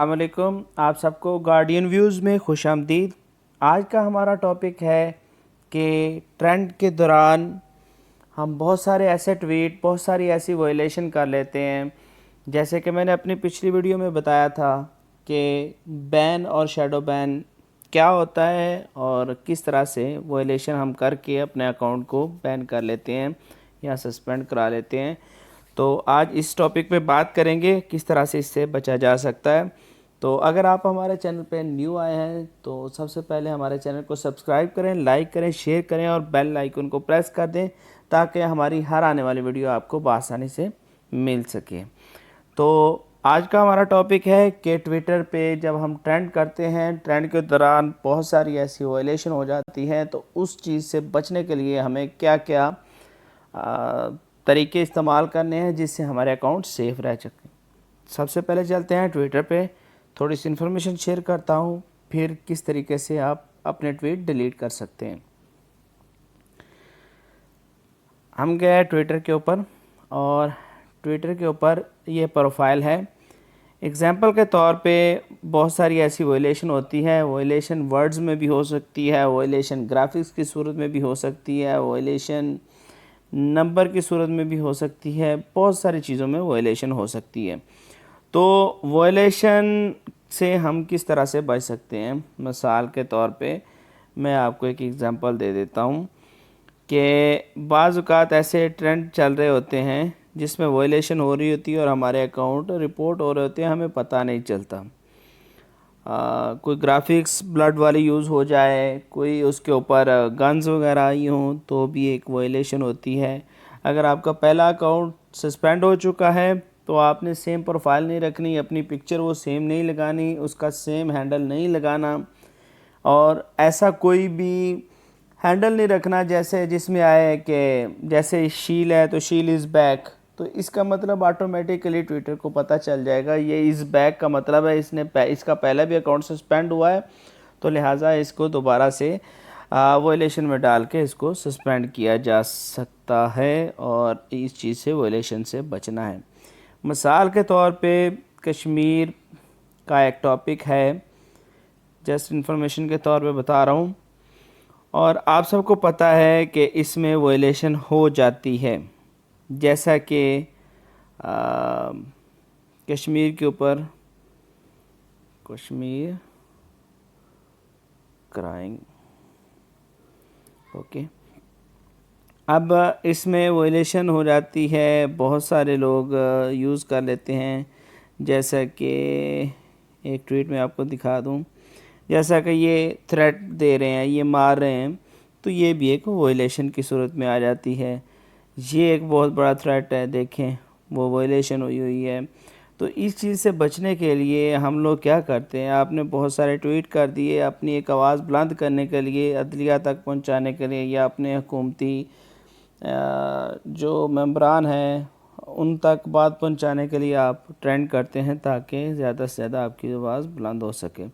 अस्सलामुअलैकुम। आप सबको गार्डियन व्यूज़ में खुशामदीद। आज का हमारा टॉपिक है कि ट्रेंड के दौरान हम बहुत सारे ऐसे ट्वीट, बहुत सारी ऐसी वायलेशन कर लेते हैं। जैसे कि मैंने अपनी पिछली वीडियो में बताया था कि बैन और शैडो बैन क्या होता है और किस तरह से वायलेशन हम करके अपने अकाउंट को बैन कर लेते हैं या सस्पेंड करा लेते हैं। तो आज इस टॉपिक पे बात करेंगे किस तरह से इससे बचा जा सकता है। तो अगर आप हमारे चैनल पे न्यू आए हैं तो सबसे पहले हमारे चैनल को सब्सक्राइब करें, लाइक करें, शेयर करें और बेल आइकन को प्रेस कर दें ताकि हमारी हर आने वाली वीडियो आपको बआसानी से मिल सके। तो आज का हमारा टॉपिक है कि ट्विटर पे जब हम ट्रेंड करते हैं, ट्रेंड के दौरान बहुत सारी ऐसी वायलेशन हो जाती है, तो उस चीज़ से बचने के लिए हमें क्या क्या तरीके इस्तेमाल करने हैं जिससे हमारे अकाउंट सेफ़ रह सकें। सबसे पहले चलते हैं ट्विटर पे, थोड़ी सी इन्फॉर्मेशन शेयर करता हूँ, फिर किस तरीके से आप अपने ट्वीट डिलीट कर सकते हैं। हम गए ट्विटर के ऊपर और ट्विटर के ऊपर ये प्रोफाइल है। एग्ज़ाम्पल के तौर पे बहुत सारी ऐसी वायलेशन होती है। वायलेशन वर्ड्स में भी हो सकती है, वायलेशन ग्राफिक्स की सूरत में भी हो सकती है, वायलेशन नंबर की सूरत में भी हो सकती है, बहुत सारी चीज़ों में वायलेशन हो सकती है। तो वायलेशन से हम किस तरह से बच सकते हैं, मिसाल के तौर पे मैं आपको एक एग्ज़ाम्पल दे देता हूँ कि बाज़ औक़ात ऐसे ट्रेंड चल रहे होते हैं जिसमें वायलेशन हो रही होती है और हमारे अकाउंट रिपोर्ट हो रहे होते हैं, हमें पता नहीं चलता। कोई ग्राफिक्स ब्लड वाली यूज़ हो जाए, कोई उसके ऊपर गन्स वगैरह आई हों तो भी एक वायलेशन होती है। अगर आपका पहला अकाउंट सस्पेंड हो चुका है तो आपने सेम प्रोफाइल नहीं रखनी, अपनी पिक्चर वो सेम नहीं लगानी, उसका सेम हैंडल नहीं लगाना और ऐसा कोई भी हैंडल नहीं रखना जैसे जिसमें आए कि जैसे शील है तो शील इज़ बैक, तो इसका मतलब ऑटोमेटिकली ट्विटर को पता चल जाएगा ये इज़ बैक का मतलब है इसका पहले भी अकाउंट सस्पेंड हुआ है, तो लिहाजा इसको दोबारा से वायलेशन में डाल के इसको सस्पेंड किया जा सकता है और इस चीज़ से वायलेशन से बचना है। मिसाल के तौर पे कश्मीर का एक टॉपिक है, जस्ट इन्फॉर्मेशन के तौर पे बता रहा हूँ, और आप सबको पता है कि इसमें वायलेशन हो जाती है। जैसा कि कश्मीर के ऊपर कश्मीर क्राइंग, ओके, अब इसमें वायलेशन हो जाती है, बहुत सारे लोग यूज़ कर लेते हैं। जैसा कि एक ट्वीट में आपको दिखा दूं, जैसा कि ये थ्रेट दे रहे हैं, ये मार रहे हैं, तो ये भी एक वायलेशन की सूरत में आ जाती है। ये एक बहुत बड़ा थ्रेट है, देखें वो वायलेशन हुई हुई है। तो इस चीज़ से बचने के लिए हम लोग क्या करते हैं, आपने बहुत सारे ट्वीट कर दिए अपनी एक आवाज़ बुलंद करने के लिए, अदलिया तक पहुंचाने के लिए या अपने हुकूमती जो मेंबरान हैं उन तक बात पहुंचाने के लिए आप ट्रेंड करते हैं ताकि ज़्यादा से ज़्यादा आपकी आवाज़ बुलंद हो सके।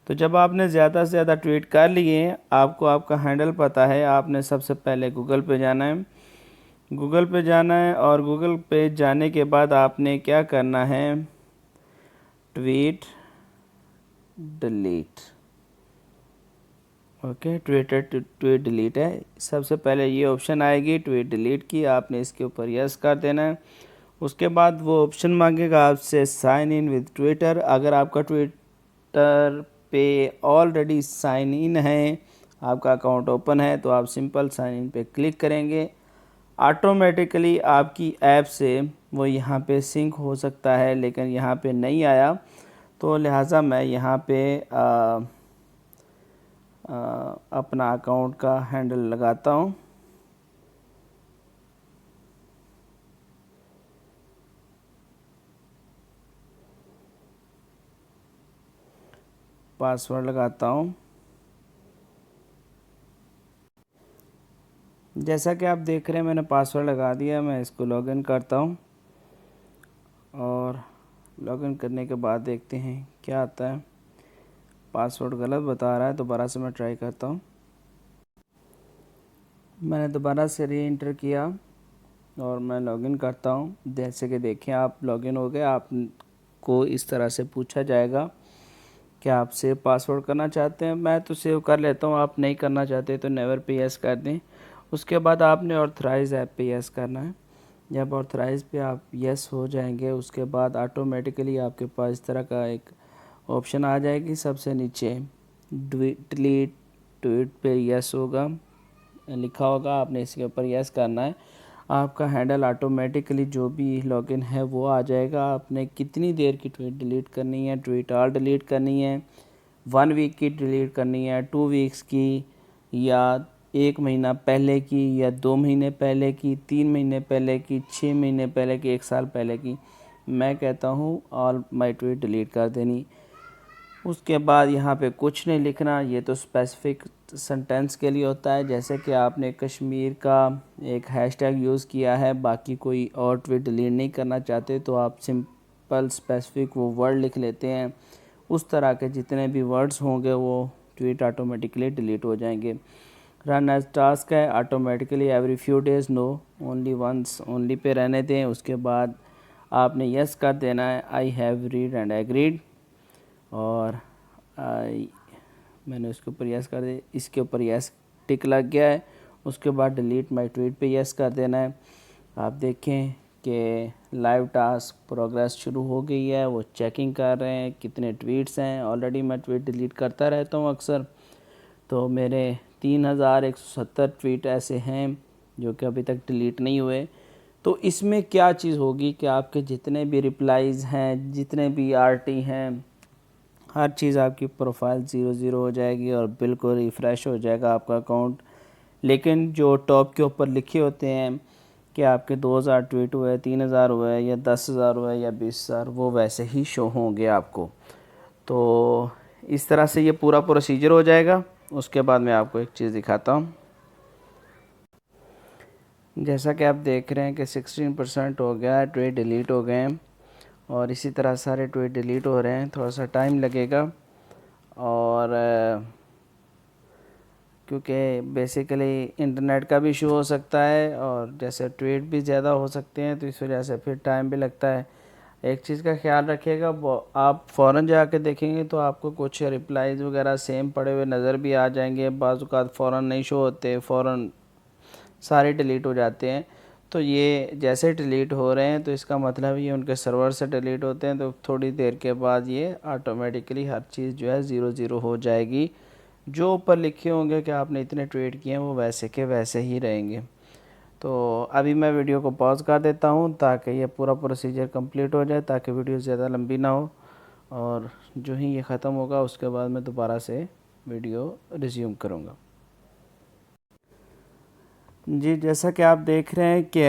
तो जब आपने ज़्यादा से ज़्यादा ट्वीट कर लिए, आपको आपका हैंडल पता है, आपने सबसे पहले गूगल पे जाना है। गूगल पे जाना है और गूगल पे जाने के बाद आपने क्या करना है, tweet delete, okay, tweet delete है, सबसे पहले ये ऑप्शन आएगी ट्वीट डिलीट की, आपने इसके ऊपर यस कर देना है। उसके बाद वो ऑप्शन मांगेगा आपसे साइन इन विद ट्विटर। अगर आपका ट्विटर पे ऑलरेडी साइन इन है, आपका अकाउंट ओपन है, तो आप सिंपल साइन इन पे क्लिक करेंगे, ऑटोमेटिकली आपकी ऐप से वो यहाँ पे सिंक हो सकता है, लेकिन यहाँ पे नहीं आया, तो लिहाजा मैं यहाँ पे अपना अकाउंट का हैंडल लगाता हूँ। पासवर्ड लगाता हूँ। जैसा कि आप देख रहे हैं मैंने पासवर्ड लगा दिया। मैं इसको लॉगिन करता हूँ और लॉगिन करने के बाद देखते हैं क्या आता है। पासवर्ड गलत बता रहा है, दोबारा से मैं ट्राई करता हूँ। मैंने दोबारा से री एंटर किया और मैं लॉगिन करता हूँ। जैसे कि देखें आप लॉगिन हो गए, आपको इस तरह से पूछा जाएगा कि आप सेव पासवर्ड करना चाहते हैं। मैं तो सेव कर लेता हूँ, आप नहीं करना चाहते तो नेवर पे यस कर दें। उसके बाद आपने ऑथराइज ऐप पे यस करना है। जब ऑथराइज पे आप यस हो जाएंगे उसके बाद ऑटोमेटिकली आपके पास इस तरह का एक ऑप्शन आ जाएगी। सबसे नीचे डिलीट ट्वीट पे यस होगा, लिखा होगा, आपने इसके ऊपर यस करना है। आपका हैंडल ऑटोमेटिकली जो भी लॉगिन है वो आ जाएगा। आपने कितनी देर की ट्वीट डिलीट करनी है, ट्वीट ऑल डिलीट करनी है, 1 वीक की डिलीट करनी है, 2 वीक्स की, या 1 महीना पहले की, या 2 महीने पहले की, 3 महीने पहले की, 6 महीने पहले की, 1 साल पहले की। मैं कहता हूँ ऑल माई ट्वीट डिलीट कर देनी। उसके बाद यहाँ पे कुछ नहीं लिखना, ये तो स्पेसिफिक सेंटेंस के लिए होता है। जैसे कि आपने कश्मीर का एक हैशटैग यूज़ किया है, बाकी कोई और ट्वीट डिलीट नहीं करना चाहते तो आप सिंपल स्पेसिफिक वो वर्ड लिख लेते हैं। उस तरह के जितने भी वर्ड्स होंगे वो ट्वीट ऑटोमेटिकली डिलीट हो जाएंगे। रन एज टास्क है, automatically every few days, no only once only पे रहने दें। उसके बाद आपने यस कर देना है, I have read and agreed, और मैंने उसके ऊपर यस कर दिया, इसके ऊपर यस टिक लग गया है। उसके बाद डिलीट माय ट्वीट पे यस कर देना है। आप देखें कि लाइव टास्क प्रोग्रेस शुरू हो गई है, वो चेकिंग कर रहे हैं कितने ट्वीट्स हैं। ऑलरेडी मैं ट्वीट डिलीट करता रहता हूँ अक्सर, तो मेरे 3170 ट्वीट ऐसे हैं जो कि अभी तक डिलीट नहीं हुए। तो इसमें क्या चीज़ होगी कि आपके जितने भी रिप्लाईज़ हैं, जितने भी आरटी हैं, हर चीज़ आपकी प्रोफाइल 0 हो जाएगी और बिल्कुल रिफ़्रेश हो जाएगा आपका अकाउंट। लेकिन जो टॉप के ऊपर लिखे होते हैं कि आपके 2000 ट्वीट हुए, 3000 हुए, या 10,000 हुए, या 20,000, वो वैसे ही शो होंगे आपको। तो इस तरह से ये पूरा प्रोसीजर हो जाएगा। उसके बाद मैं आपको एक चीज़ दिखाता हूँ। जैसा कि आप देख रहे हैं कि 16% हो गया, ट्वीट डिलीट हो गए हैं, और इसी तरह सारे ट्वीट डिलीट हो रहे हैं। थोड़ा सा टाइम लगेगा, और क्योंकि बेसिकली इंटरनेट का भी इशू हो सकता है, और जैसे ट्वीट भी ज़्यादा हो सकते हैं, तो इस वजह से फिर टाइम भी लगता है। एक चीज़ का ख्याल रखिएगा, आप फ़ौरन जाके देखेंगे तो आपको कुछ रिप्लाईज़ वगैरह सेम पड़े हुए नज़र भी आ जाएंगे। बाज़ औक़ात फ़ौरन नहीं शो होते, फ़ौरन सारे डिलीट हो जाते हैं। तो ये जैसे डिलीट हो रहे हैं तो इसका मतलब ये उनके सर्वर से डिलीट होते हैं, तो थोड़ी देर के बाद ये ऑटोमेटिकली हर चीज़ जो है 0 हो जाएगी। जो ऊपर लिखे होंगे कि आपने इतने ट्वीट किए हैं वो वैसे के वैसे ही रहेंगे। तो अभी मैं वीडियो को पॉज कर देता हूँ ताकि ये पूरा प्रोसीजर कंप्लीट हो जाए, ताकि वीडियो ज़्यादा लंबी ना हो, और जो ही ये ख़त्म होगा उसके बाद मैं दोबारा से वीडियो रिज्यूम करूँगा। जी, जैसा कि आप देख रहे हैं कि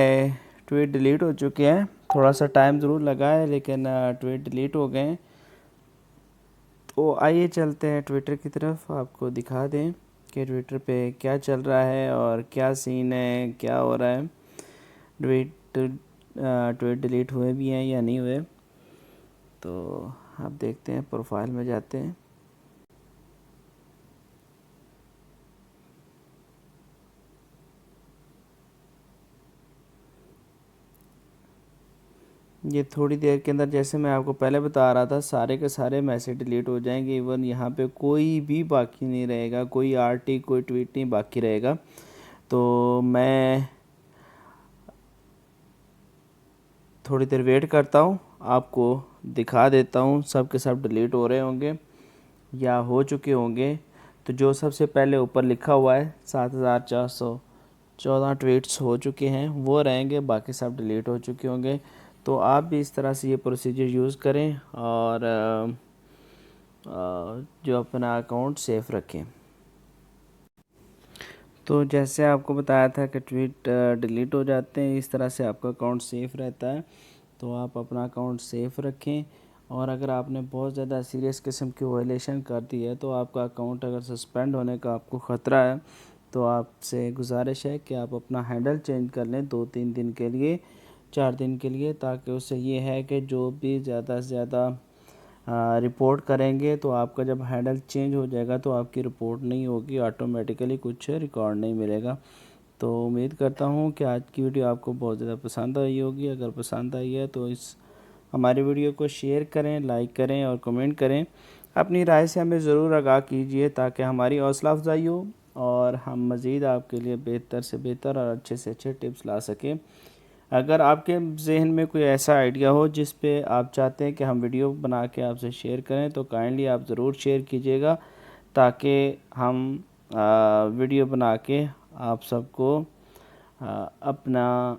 ट्वीट डिलीट हो चुके हैं। थोड़ा सा टाइम ज़रूर लगा है, लेकिन ट्वीट डिलीट हो गए हैं। तो आइए चलते हैं ट्विटर की तरफ, आपको दिखा दें कि ट्विटर पे क्या चल रहा है और क्या सीन है, क्या हो रहा है। ट्वीट डिलीट हुए भी हैं या नहीं हुए, तो आप देखते हैं। प्रोफाइल में जाते हैं। ये थोड़ी देर के अंदर, जैसे मैं आपको पहले बता रहा था, सारे के सारे मैसेज डिलीट हो जाएंगे। इवन यहाँ पे कोई भी बाकी नहीं रहेगा, कोई आरटी, कोई ट्वीट नहीं बाकी रहेगा। तो मैं थोड़ी देर वेट करता हूँ, आपको दिखा देता हूँ। सब के सब डिलीट हो रहे होंगे या हो चुके होंगे। तो जो सबसे पहले ऊपर लिखा हुआ है 7414 ट्वीट्स हो चुके हैं वो रहेंगे, बाकी सब डिलीट हो चुके होंगे। तो आप भी इस तरह से ये प्रोसीजर यूज़ करें और जो अपना अकाउंट सेफ़ रखें। तो जैसे आपको बताया था कि ट्वीट डिलीट हो जाते हैं, इस तरह से आपका अकाउंट सेफ़ रहता है। तो आप अपना अकाउंट सेफ़ रखें, और अगर आपने बहुत ज़्यादा सीरियस किस्म की वायलेशन कर दी है, तो आपका अकाउंट अगर सस्पेंड होने का आपको ख़तरा है, तो आपसे गुजारिश है कि आप अपना हैंडल चेंज कर लें 2-3 दिन के लिए, 4 दिन के लिए, ताकि उससे ये है कि जो भी ज़्यादा से ज़्यादा रिपोर्ट करेंगे, तो आपका जब हैंडल चेंज हो जाएगा तो आपकी रिपोर्ट नहीं होगी, ऑटोमेटिकली कुछ रिकॉर्ड नहीं मिलेगा। तो उम्मीद करता हूँ कि आज की वीडियो आपको बहुत ज़्यादा पसंद आई होगी। अगर पसंद आई है तो इस हमारी वीडियो को शेयर करें, लाइक करें और कमेंट करें। अपनी राय से हमें ज़रूर आगाह कीजिए ताकि हमारी हौसला अफजाई हो और हम मज़ीद आपके लिए बेहतर से बेहतर और अच्छे से अच्छे टिप्स ला सकें। अगर आपके जहन में कोई ऐसा आइडिया हो जिस पे आप चाहते हैं कि हम वीडियो बना के आपसे शेयर करें तो काइंडली आप ज़रूर शेयर कीजिएगा ताकि हम वीडियो बना के आप सबको अपना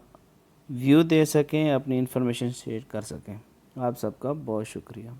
व्यू दे सकें, अपनी इन्फॉर्मेशन शेयर कर सकें। आप सबका बहुत शुक्रिया।